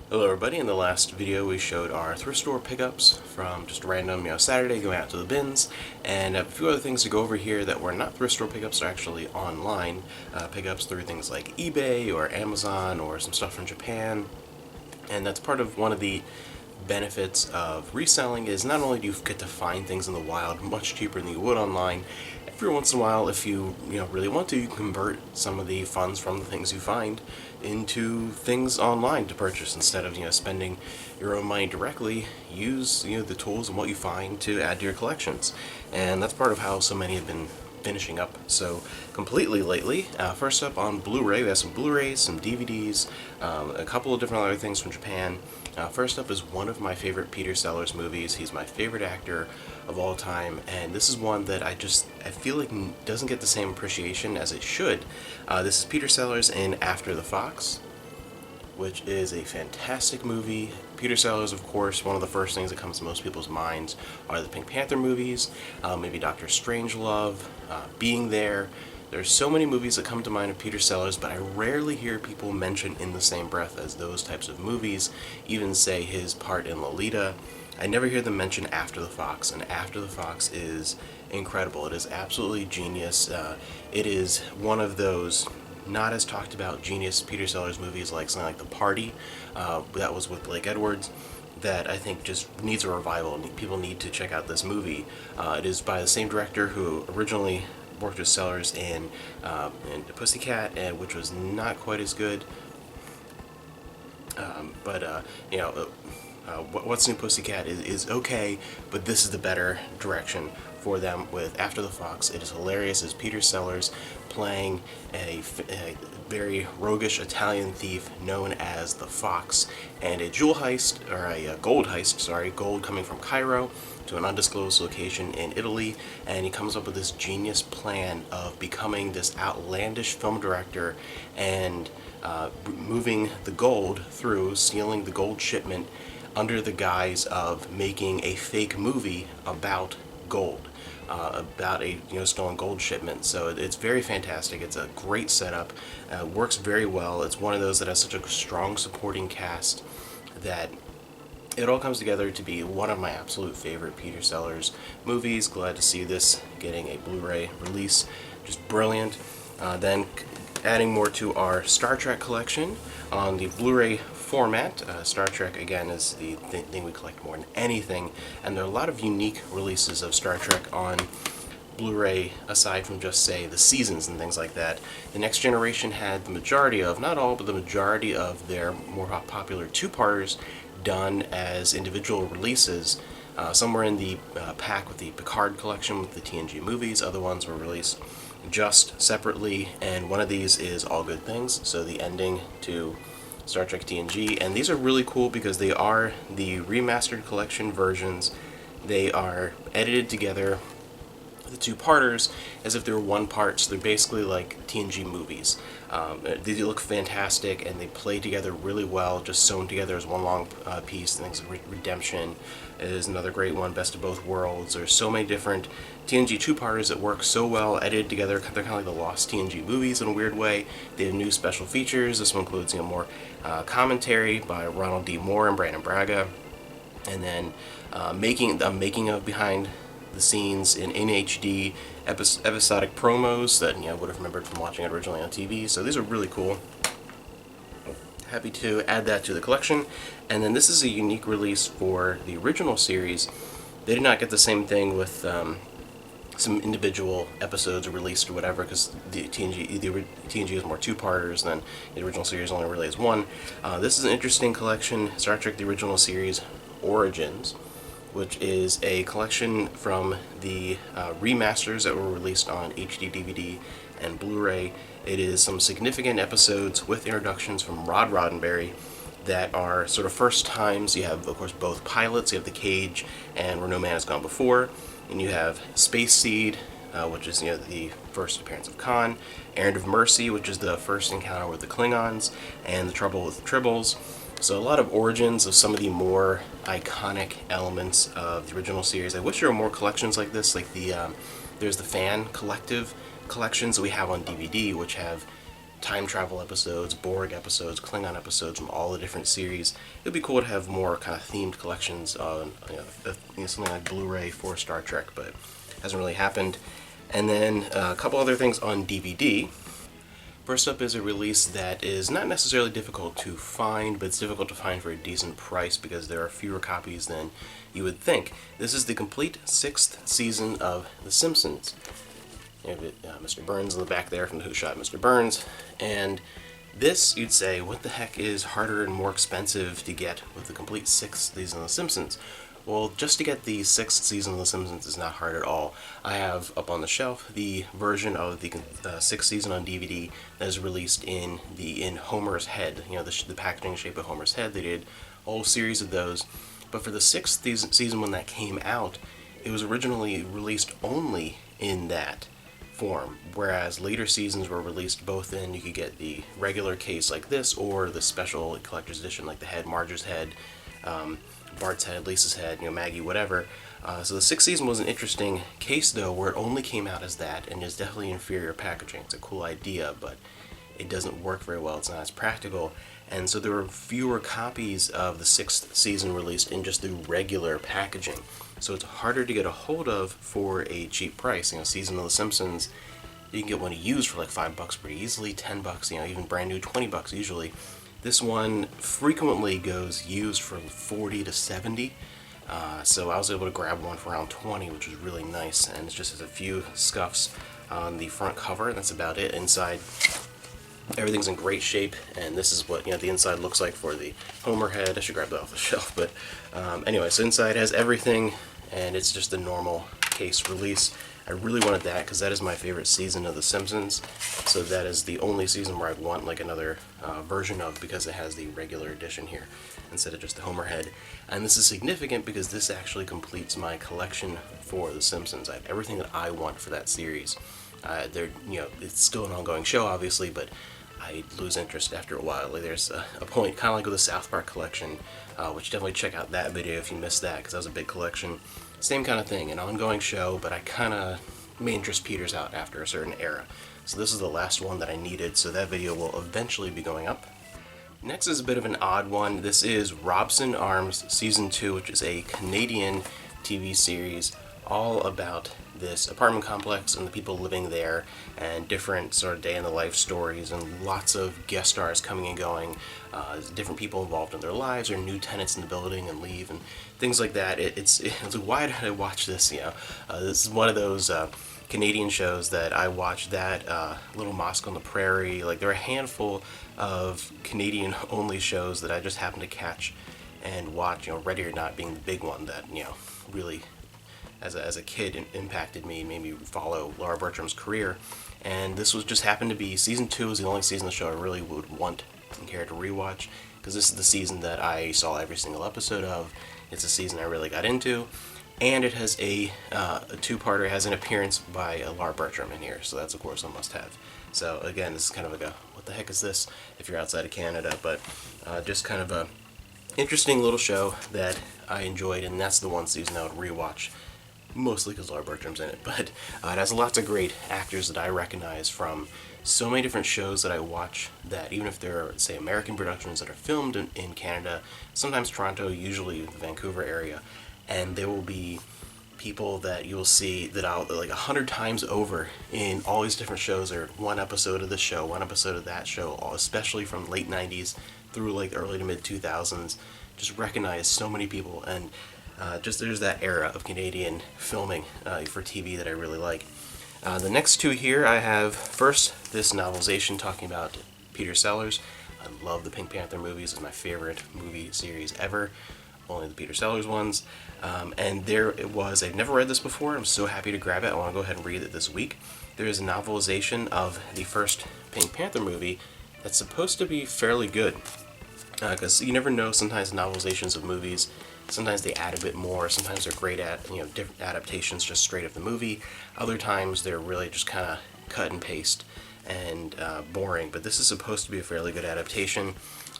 Hello everybody, in the last video we showed our thrift store pickups from just a random, Saturday going out to the bins, and a few other things to go over here that were not thrift store pickups, are actually online pickups through things like eBay or Amazon or some stuff from Japan. And that's part of one of the benefits of reselling, is not only do you get to find things in the wild much cheaper than you would online, every once in a while, if you really want to, you can convert some of the funds from the things you find into things online to purchase instead of spending your own money directly. Use the tools and what you find to add to your collections, and that's part of how so many have been finishing up so completely lately. First up on Blu-ray, we have some Blu-rays, some DVDs, a couple of different other things from Japan. First up is one of my favorite Peter Sellers movies. He's my favorite actor of all time, and this is one that I feel like doesn't get the same appreciation as it should. This is Peter Sellers in After the Fox, which is a fantastic movie. Peter Sellers, of course, one of the first things that comes to most people's minds are the Pink Panther movies, maybe Doctor Strangelove, Being There. There's so many movies that come to mind of Peter Sellers, but I rarely hear people mention in the same breath as those types of movies, even say his part in Lolita. I never hear them mention After the Fox, and After the Fox is incredible. It is absolutely genius. It is one of those not as talked about genius Peter Sellers movies, like something like The Party, that was with Blake Edwards, that I think just needs a revival, and people need to check out this movie. It is by the same director who originally worked with Sellers in Pussycat, and which was not quite as good. What's New Pussycat is okay, but this is the better direction for them with After the Fox. It is hilarious as Peter Sellers playing a very roguish Italian thief known as the Fox, and a jewel heist, or a gold heist, gold coming from Cairo to an undisclosed location in Italy, and he comes up with this genius plan of becoming this outlandish film director and moving the gold through, stealing the gold shipment under the guise of making a fake movie about gold, about a stolen gold shipment. So it's very fantastic. It's a great setup. Works very well. It's one of those that has such a strong supporting cast that it all comes together to be one of my absolute favorite Peter Sellers movies. Glad to see this getting a Blu-ray release. Just brilliant. Then adding more to our Star Trek collection on the Blu-ray format. Star Trek, again, is the thing we collect more than anything, and there are a lot of unique releases of Star Trek on Blu-ray, aside from just, say, the seasons and things like that. The Next Generation had the majority of, not all, but the majority of their more popular two-parters done as individual releases. Some were in the pack with the Picard collection with the TNG movies, other ones were released just separately, and one of these is All Good Things, so the ending to Star Trek TNG, and these are really cool because they are the remastered collection versions. They are edited together, the two-parters, as if they were one part, so they're basically like TNG movies. They look fantastic, and they play together really well, just sewn together as one long piece. Things like Redemption is another great one, Best of Both Worlds. There's so many different TNG two-parters that work so well, edited together. They're kind of like the lost TNG movies in a weird way. They have new special features. This one includes more commentary by Ronald D. Moore and Brandon Braga, and then making of behind the scenes in HD episodic promos that would have remembered from watching it originally on TV. So these are really cool. Happy to add that to the collection. And then this is a unique release for the original series. They did not get the same thing with some individual episodes released or whatever, because the TNG is more two-parters than the original series only really is one. This is an interesting collection, Star Trek The Original Series Origins, which is a collection from the remasters that were released on HD DVD and Blu-ray. It is some significant episodes with introductions from Rod Roddenberry that are sort of first times. You have, of course, both pilots. You have The Cage and Where No Man Has Gone Before, and you have Space Seed, which is the first appearance of Khan, Errand of Mercy, which is the first encounter with the Klingons, and The Trouble with the Tribbles. So a lot of origins of some of the more iconic elements of the original series. I wish there were more collections like this, like there's the Fan Collective collections that we have on DVD, which have time travel episodes, Borg episodes, Klingon episodes from all the different series. It'd be cool to have more kind of themed collections on something like Blu-ray for Star Trek, but hasn't really happened. And then a couple other things on DVD. First up is a release that is not necessarily difficult to find, but it's difficult to find for a decent price because there are fewer copies than you would think. This is the complete 6th season of The Simpsons. You have Mr. Burns in the back there from the Who Shot Mr. Burns, and this, you'd say, what the heck is harder and more expensive to get with the complete 6th season of The Simpsons? Well, just to get the 6th season of The Simpsons is not hard at all. I have up on the shelf the version of the 6th season on DVD that is released in Homer's head. The packaging shape of Homer's head. They did a whole series of those. But for the 6th season when that came out, it was originally released only in that form, whereas later seasons were released both in, you could get the regular case like this or the special collector's edition like the head, Marge's head, Bart's head, Lisa's head, Maggie, whatever. So the 6th season was an interesting case though, where it only came out as that and is definitely inferior packaging. It's a cool idea, but it doesn't work very well. It's not as practical. And so there were fewer copies of the 6th season released in just the regular packaging. So it's harder to get a hold of for a cheap price. Season of The Simpsons, you can get one used for like $5 pretty easily, $10, even brand new, $20 usually. This one frequently goes used for 40 to 70. So I was able to grab one for around 20, which was really nice. And it just has a few scuffs on the front cover. That's about it. Inside, everything's in great shape, and this is what the inside looks like for the Homer head. I should grab that off the shelf, but anyway, so inside has everything, and it's just a normal case release. I really wanted that because that is my favorite season of The Simpsons, so that is the only season where I'd want like another version of, because it has the regular edition here instead of just the Homer head. And this is significant because this actually completes my collection for The Simpsons. I have everything that I want for that series. It's still an ongoing show, obviously, but I lose interest after a while. There's a point, kind of like with the South Park collection, which definitely check out that video if you missed that, because that was a big collection. Same kind of thing, an ongoing show, but I kind of, my interest peters out after a certain era. So this is the last one that I needed, so that video will eventually be going up. Next is a bit of an odd one. This is Robson Arms Season 2, which is a Canadian TV series all about this apartment complex and the people living there, and different sort of day-in-the-life stories, and lots of guest stars coming and going, different people involved in their lives, or new tenants in the building and leave, and things like that. It's why did I watch this? This is one of those Canadian shows that I watched. That Little Mosque on the Prairie. Like, there are a handful of Canadian-only shows that I just happened to catch and watch. Ready or Not being the big one that really, as a kid, impacted me, made me follow Laura Bertram's career. And this was just happened to be season 2 is the only season of the show I really would want and care to rewatch, because this is the season that I saw every single episode of. It's a season I really got into, and it has a two-parter. It has an appearance by Laura Bertram in here, so that's of course a must-have. So again, this is kind of like a what the heck is this if you're outside of Canada, but just kind of a interesting little show that I enjoyed, and that's the one season I would rewatch. Mostly because Laura Bertram's in it, but it has lots of great actors that I recognize from so many different shows that I watch, that even if they're, say, American productions that are filmed in Canada, sometimes Toronto, usually the Vancouver area, and there will be people that you'll see that I'll like 100 times over in all these different shows, or one episode of this show, one episode of that show, especially from late 90s through like early to mid 2000s, just recognize so many people, and just there's that era of Canadian filming for TV that I really like. The next two here I have, first, this novelization talking about Peter Sellers. I love the Pink Panther movies. It's my favorite movie series ever, only the Peter Sellers ones. And there it was. I've never read this before. I'm so happy to grab it. I want to go ahead and read it this week. There is a novelization of the first Pink Panther movie that's supposed to be fairly good. Because you never know, sometimes novelizations of movies, sometimes they add a bit more, sometimes they're great at, different adaptations just straight of the movie, other times they're really just kind of cut and paste and boring, but this is supposed to be a fairly good adaptation,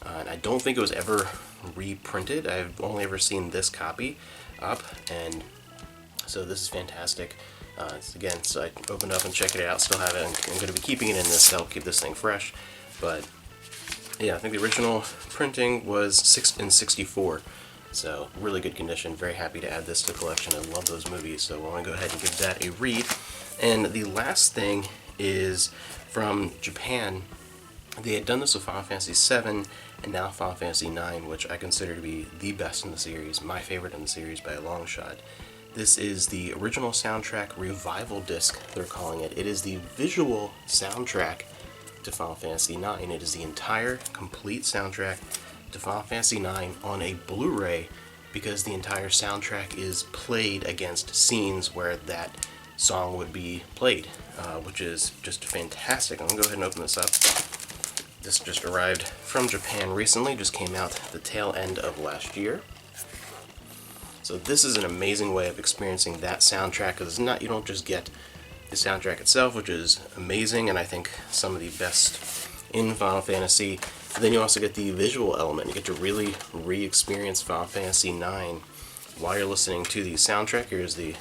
and I don't think it was ever reprinted. I've only ever seen this copy up, and so this is fantastic. So I opened up and checked it out, still have it, I'm going to be keeping it in this, that'll keep this thing fresh. But yeah, I think the original printing was in 64. So really good condition. Very happy to add this to the collection. I love those movies, so I want to go ahead and give that a read. And the last thing is from Japan. They had done this with Final Fantasy VII and now Final Fantasy IX, which I consider to be the best in the series, my favorite in the series by a long shot. This is the original soundtrack revival disc, they're calling it. It is the visual soundtrack to Final Fantasy IX. It is the entire complete soundtrack to Final Fantasy IX on a Blu-ray, because the entire soundtrack is played against scenes where that song would be played, which is just fantastic. I'm going to go ahead and open this up. This just arrived from Japan recently, just came out the tail end of last year. So this is an amazing way of experiencing that soundtrack, because you don't just get the soundtrack itself, which is amazing and I think some of the best in Final Fantasy, but then you also get the visual element. You get to really re-experience Final Fantasy IX while you're listening to the soundtrack. Here's the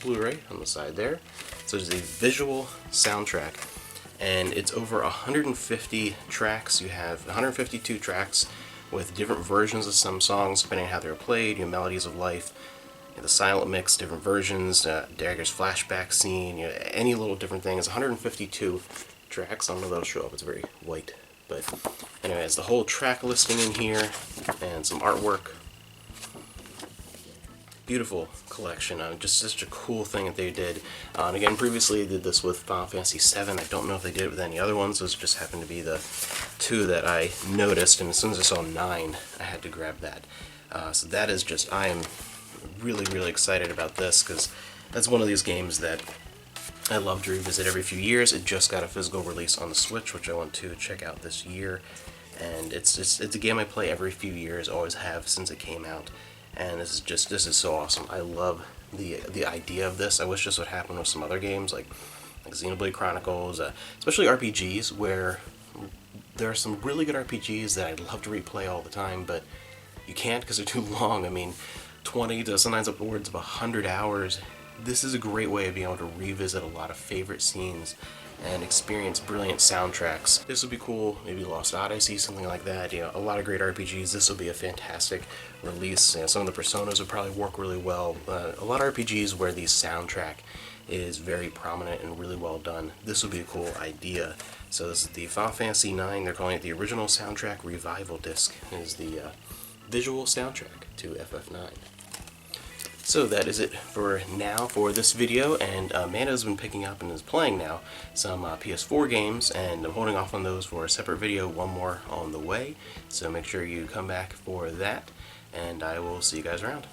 Blu-ray on the side there. So there's the visual soundtrack, and it's over 150 tracks. You have 152 tracks with different versions of some songs depending on how they're played, Melodies of Life, the silent mix, different versions, Dagger's flashback scene, any little different thing. It's 152 tracks. Some of those show up. It's very white. But anyways, the whole track listing in here and some artwork. Beautiful collection. Just such a cool thing that they did. And again, previously they did this with Final Fantasy VII. I don't know if they did it with any other ones. Those just happened to be the two that I noticed. And as soon as I saw 9, I had to grab that. So that is just, I am really, really excited about this, because that's one of these games that I love to revisit every few years. It just got a physical release on the Switch, which I want to check out this year. And it's a game I play every few years, always have since it came out. And this is so awesome. I love the idea of this. I wish this would happen with some other games like Xenoblade Chronicles, especially RPGs, where there are some really good RPGs that I'd love to replay all the time, but you can't because they're too long. I mean, 20 to sometimes upwards of 100 hours. This is a great way of being able to revisit a lot of favorite scenes and experience brilliant soundtracks. This would be cool, maybe Lost Odyssey, something like that. A lot of great RPGs. This will be a fantastic release. Some of the Personas would probably work really well. A lot of RPGs where the soundtrack is very prominent and really well done. This would be a cool idea. So this is the Final Fantasy IX. They're calling it the original soundtrack revival disc. It is the visual soundtrack to FF9. So that is it for now for this video, and Amanda's been picking up and is playing now some PS4 games, and I'm holding off on those for a separate video, one more on the way, so make sure you come back for that, and I will see you guys around.